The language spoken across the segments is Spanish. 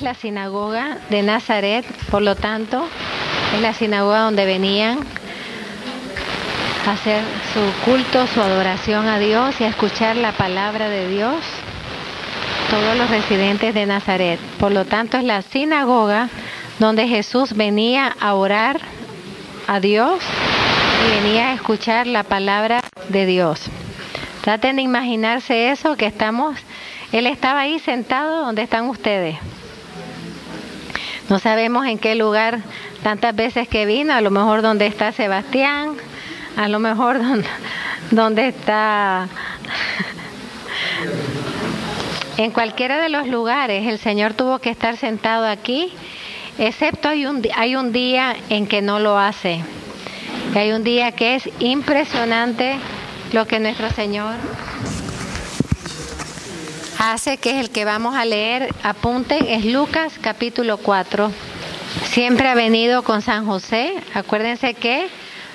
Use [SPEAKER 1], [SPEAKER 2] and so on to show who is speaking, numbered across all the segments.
[SPEAKER 1] la sinagoga de Nazaret, por lo tanto, es la sinagoga donde venían a hacer su culto, su adoración a Dios y a escuchar la palabra de Dios, todos los residentes de Nazaret. Por lo tanto, es la sinagoga donde Jesús venía a orar a Dios y venía a escuchar la palabra de Dios. Traten de imaginarse eso, que Él estaba ahí sentado donde están ustedes. No sabemos en qué lugar tantas veces que vino, a lo mejor donde está Sebastián, a lo mejor donde está... En cualquiera de los lugares el Señor tuvo que estar sentado aquí, excepto hay un día en que no lo hace. Hay un día que es impresionante lo que nuestro Señor hace, que es el que vamos a leer. Apunten, es Lucas capítulo 4. Siempre ha venido con San José. Acuérdense que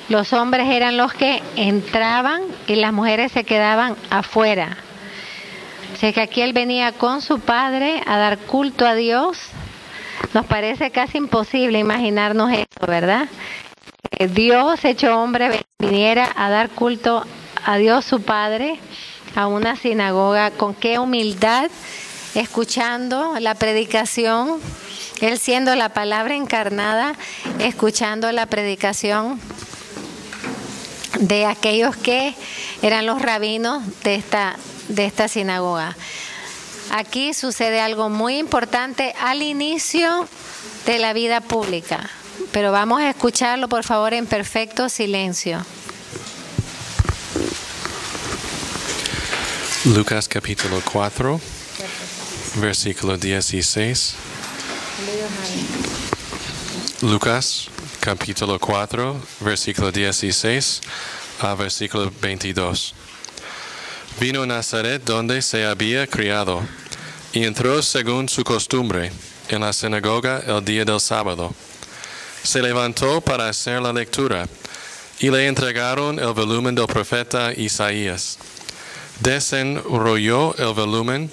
[SPEAKER 1] los hombres eran los que entraban y las mujeres se quedaban afuera. Así que aquí Él venía con su Padre a dar culto a Dios. Nos parece casi imposible imaginarnos eso, ¿verdad? Que Dios hecho hombre viniera a dar culto a Dios su Padre, a una sinagoga. Con qué humildad, escuchando la predicación, Él siendo la palabra encarnada, escuchando la predicación de aquellos que eran los rabinos de esta sinagoga. Aquí sucede algo muy importante al inicio de la vida pública, pero vamos a escucharlo por favor en perfecto silencio.
[SPEAKER 2] Lucas capítulo 4, versículo 16. Lucas capítulo 4, versículo 16 a versículo 22. Vino a Nazaret donde se había criado, y entró según su costumbre en la sinagoga el día del sábado. Se levantó para hacer la lectura, y le entregaron el volumen del profeta Isaías. Desenrolló el volumen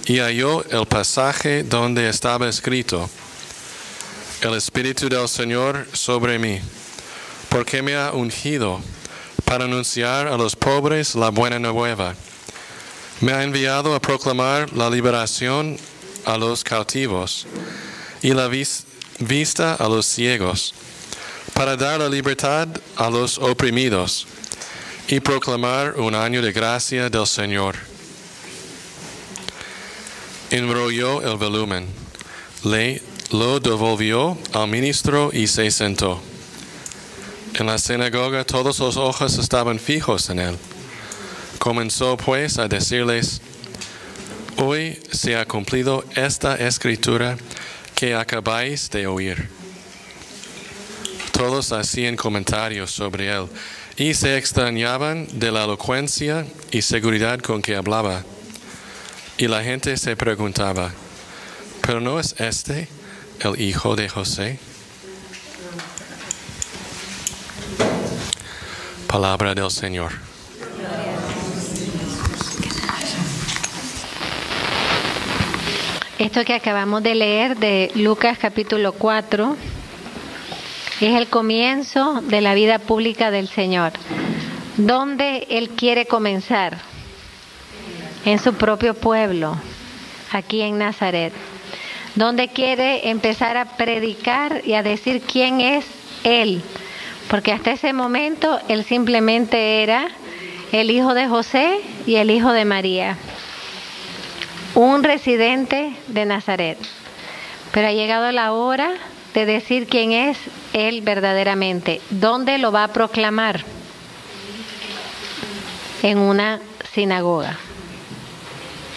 [SPEAKER 2] y halló el pasaje donde estaba escrito: El Espíritu del Señor sobre mí, porque me ha ungido para anunciar a los pobres la buena nueva. Me ha enviado a proclamar la liberación a los cautivos y la vista a los ciegos, para dar la libertad a los oprimidos y proclamar un año de gracia del Señor. Enrolló el volumen, lo devolvió al ministro y se sentó. En la sinagoga todos los ojos estaban fijos en él. Comenzó pues a decirles: Hoy se ha cumplido esta escritura que acabáis de oír. Todos hacían comentarios sobre él y se extrañaban de la elocuencia y seguridad con que hablaba. Y la gente se preguntaba: ¿pero no es este el hijo de José? Palabra del Señor.
[SPEAKER 1] Esto que acabamos de leer de Lucas capítulo 4 es el comienzo de la vida pública del Señor. ¿Dónde Él quiere comenzar? En su propio pueblo, aquí en Nazaret. ¿Dónde quiere empezar a predicar y a decir quién es Él? Porque hasta ese momento Él simplemente era el hijo de José y el hijo de María, un residente de Nazaret. Pero ha llegado la hora de decir quién es Él verdaderamente. ¿Dónde lo va a proclamar? En una sinagoga.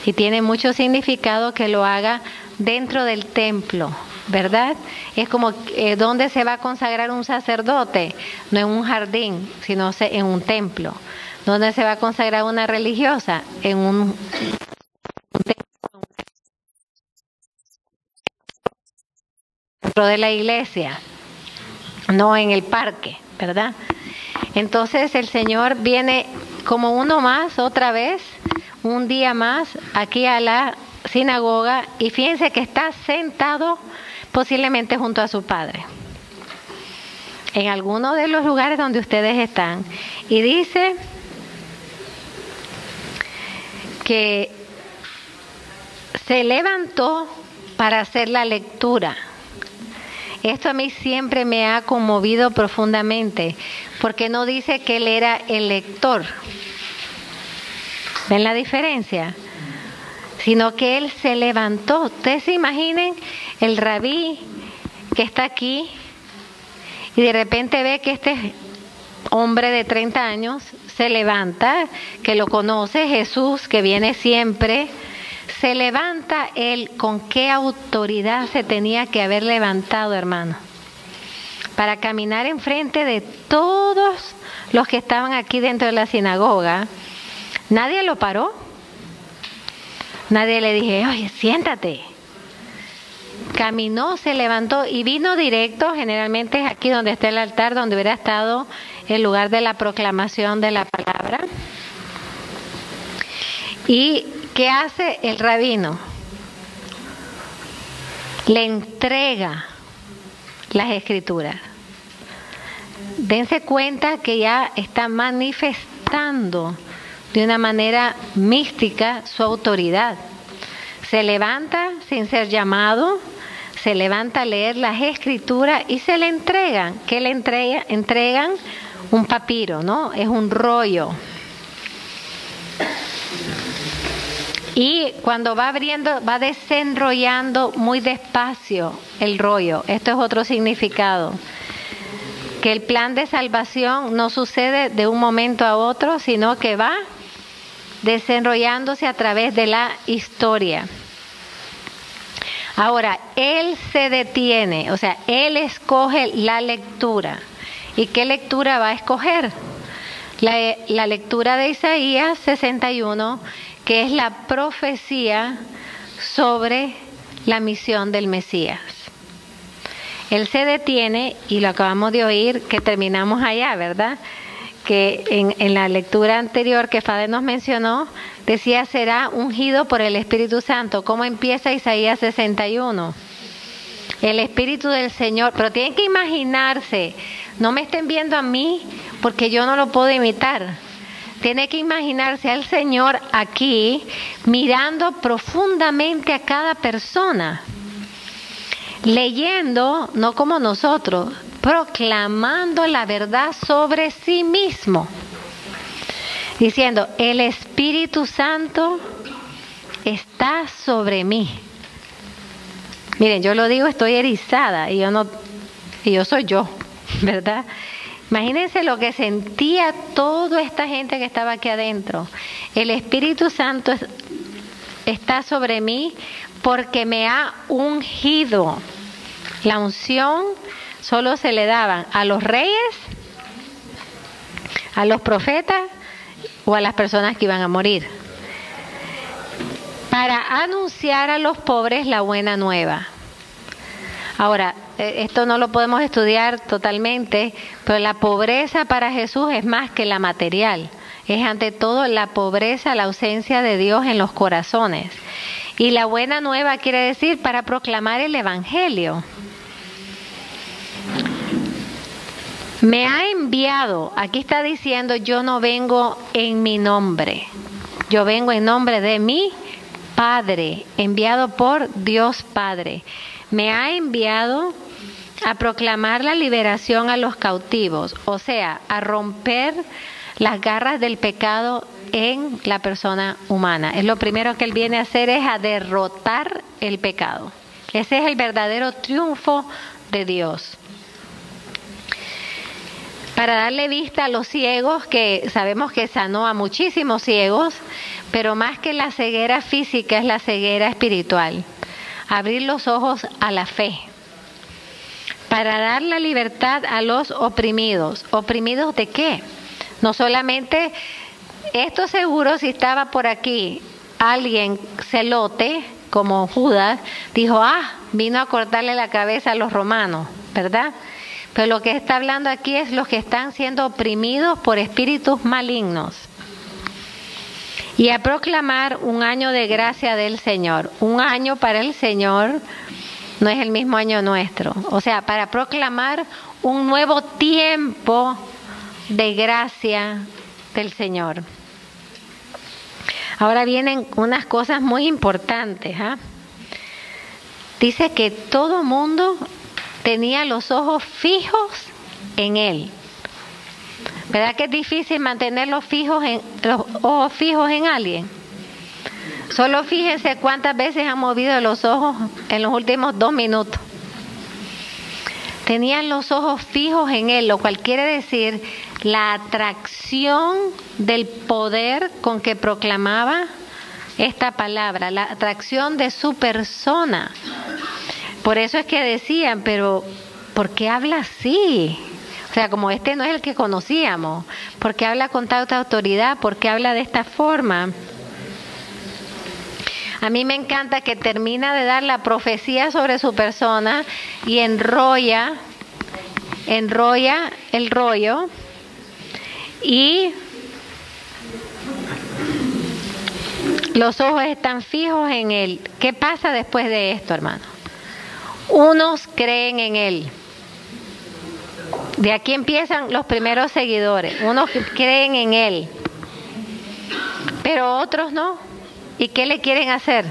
[SPEAKER 1] Y tiene mucho significado que lo haga dentro del templo, ¿verdad? Es como ¿dónde se va a consagrar un sacerdote? No en un jardín, sino en un templo. ¿Dónde se va a consagrar una religiosa? En un templo, dentro de la iglesia, no en el parque, ¿verdad? Entonces el Señor viene como uno más, otra vez, un día más, aquí a la sinagoga y fíjense que está sentado posiblemente junto a su padre, en alguno de los lugares donde ustedes están. Y dice que se levantó para hacer la lectura. Esto a mí siempre me ha conmovido profundamente, porque no dice que él era el lector. ¿Ven la diferencia? Sino que él se levantó. Ustedes se imaginen el rabí que está aquí y de repente ve que este hombre de 30 años se levanta, que lo conoce, Jesús, que viene siempre. Se levanta él. ¿Con qué autoridad se tenía que haber levantado, hermano? Para caminar enfrente de todos los que estaban aquí dentro de la sinagoga. Nadie lo paró. Nadie le dije, oye, siéntate. Caminó, se levantó y vino directo. Generalmente es aquí donde está el altar, donde hubiera estado el lugar de la proclamación de la palabra. ¿Y qué hace el rabino? Le entrega las escrituras. Dense cuenta que ya está manifestando de una manera mística su autoridad. Se levanta sin ser llamado, se levanta a leer las escrituras y se le entregan. ¿Qué le entregan? Un papiro, ¿no? Es un rollo. Y cuando va abriendo, va desenrollando muy despacio el rollo. Esto es otro significado. Que el plan de salvación no sucede de un momento a otro, sino que va desenrollándose a través de la historia. Ahora, él se detiene, o sea, él escoge la lectura. ¿Y qué lectura va a escoger? La lectura de Isaías 61, que es la profecía sobre la misión del Mesías. Él se detiene, y lo acabamos de oír, que terminamos allá, ¿verdad? Que en la lectura anterior que Fade nos mencionó, decía, será ungido por el Espíritu Santo. ¿Cómo empieza Isaías 61? El Espíritu del Señor, pero tienen que imaginarse, no me estén viendo a mí, porque yo no lo puedo imitar. Tiene que imaginarse al Señor aquí, mirando profundamente a cada persona, leyendo, no como nosotros, proclamando la verdad sobre sí mismo, diciendo, el Espíritu Santo está sobre mí. Miren, yo lo digo, estoy erizada y yo soy yo, ¿verdad? Imagínense lo que sentía toda esta gente que estaba aquí adentro. El Espíritu Santo está sobre mí porque me ha ungido. La unción solo se le daban a los reyes, a los profetas o a las personas que iban a morir, para anunciar a los pobres la buena nueva. Ahora, esto no lo podemos estudiar totalmente, pero la pobreza para Jesús es más que la material. Es ante todo la pobreza, la ausencia de Dios en los corazones. Y la buena nueva quiere decir para proclamar el Evangelio. Me ha enviado, aquí está diciendo, yo no vengo en mi nombre, yo vengo en nombre de mi Padre, enviado por Dios Padre. Me ha enviado a proclamar la liberación a los cautivos, o sea, a romper las garras del pecado en la persona humana. Es lo primero que Él viene a hacer, es a derrotar el pecado. Ese es el verdadero triunfo de Dios. Para darle vista a los ciegos, que sabemos que sanó a muchísimos ciegos, pero más que la ceguera física es la ceguera espiritual. Abrir los ojos a la fe. Para dar la libertad a los oprimidos. ¿Oprimidos de qué? No solamente, esto seguro, si estaba por aquí alguien celote, como Judas, dijo, vino a cortarle la cabeza a los romanos, ¿verdad? Pero lo que está hablando aquí es los que están siendo oprimidos por espíritus malignos. y a proclamar un año de gracia del Señor. Un año para el Señor no es el mismo año nuestro. O sea, para proclamar un nuevo tiempo de gracia del Señor. Ahora vienen unas cosas muy importantes. Dice que todo mundo tenía los ojos fijos en Él. ¿Verdad que es difícil mantener los ojos fijos en alguien? Solo fíjense cuántas veces han movido los ojos en los últimos 2 minutos. Tenían los ojos fijos en Él, lo cual quiere decir la atracción del poder con que proclamaba esta palabra, la atracción de su persona. Por eso es que decían, pero ¿por qué habla así? O sea, como este no es el que conocíamos. ¿Por qué habla con tanta autoridad? ¿Por qué habla de esta forma? A mí me encanta que termina de dar la profecía sobre su persona y enrolla el rollo y los ojos están fijos en Él. ¿Qué pasa después de esto, hermano? Unos creen en Él. De aquí empiezan los primeros seguidores. Unos creen en Él, pero otros no. ¿Y qué le quieren hacer?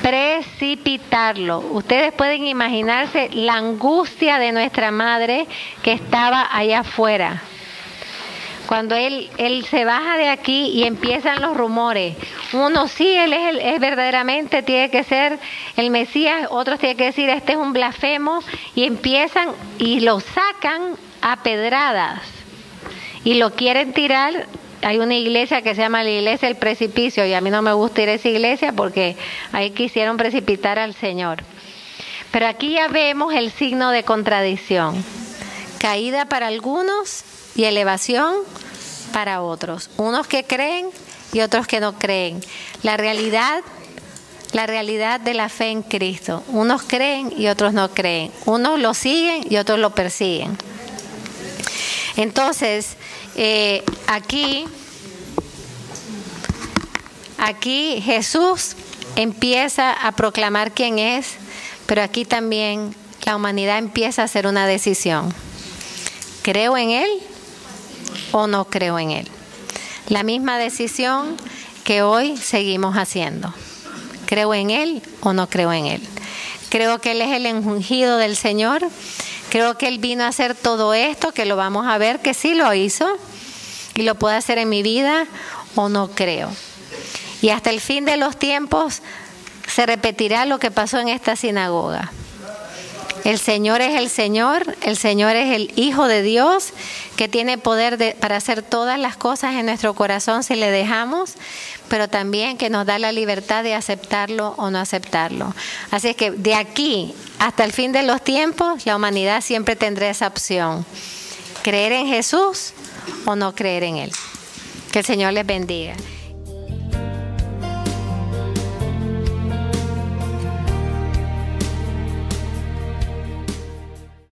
[SPEAKER 1] Precipitarlo. Ustedes pueden imaginarse la angustia de nuestra madre que estaba allá afuera. Cuando él se baja de aquí y empiezan los rumores. Uno sí, él es verdaderamente, tiene que ser el Mesías. Otros tienen que decir, este es un blasfemo. Y empiezan y lo sacan a pedradas. Y lo quieren tirar. Hay una iglesia que se llama la Iglesia del Precipicio. Y a mí no me gusta ir a esa iglesia porque ahí quisieron precipitar al Señor. Pero aquí ya vemos el signo de contradicción. Caída para algunos y elevación para otros. Unos que creen y otros que no creen. La realidad de la fe en Cristo. Unos creen y otros no creen. Unos lo siguen y otros lo persiguen. Entonces, aquí Jesús empieza a proclamar quién es, pero aquí también la humanidad empieza a hacer una decisión. ¿Creo en Él o no creo en Él? La misma decisión que hoy seguimos haciendo. ¿Creo en Él o no creo en Él? Creo que Él es el ungido del Señor. Creo que Él vino a hacer todo esto, que lo vamos a ver, que sí lo hizo y lo puede hacer en mi vida, o no creo. Y hasta el fin de los tiempos se repetirá lo que pasó en esta sinagoga. El Señor es el Señor es el Hijo de Dios, que tiene poder para hacer todas las cosas en nuestro corazón si le dejamos, pero también que nos da la libertad de aceptarlo o no aceptarlo. Así es que de aquí hasta el fin de los tiempos, la humanidad siempre tendrá esa opción: creer en Jesús o no creer en Él. Que el Señor les bendiga.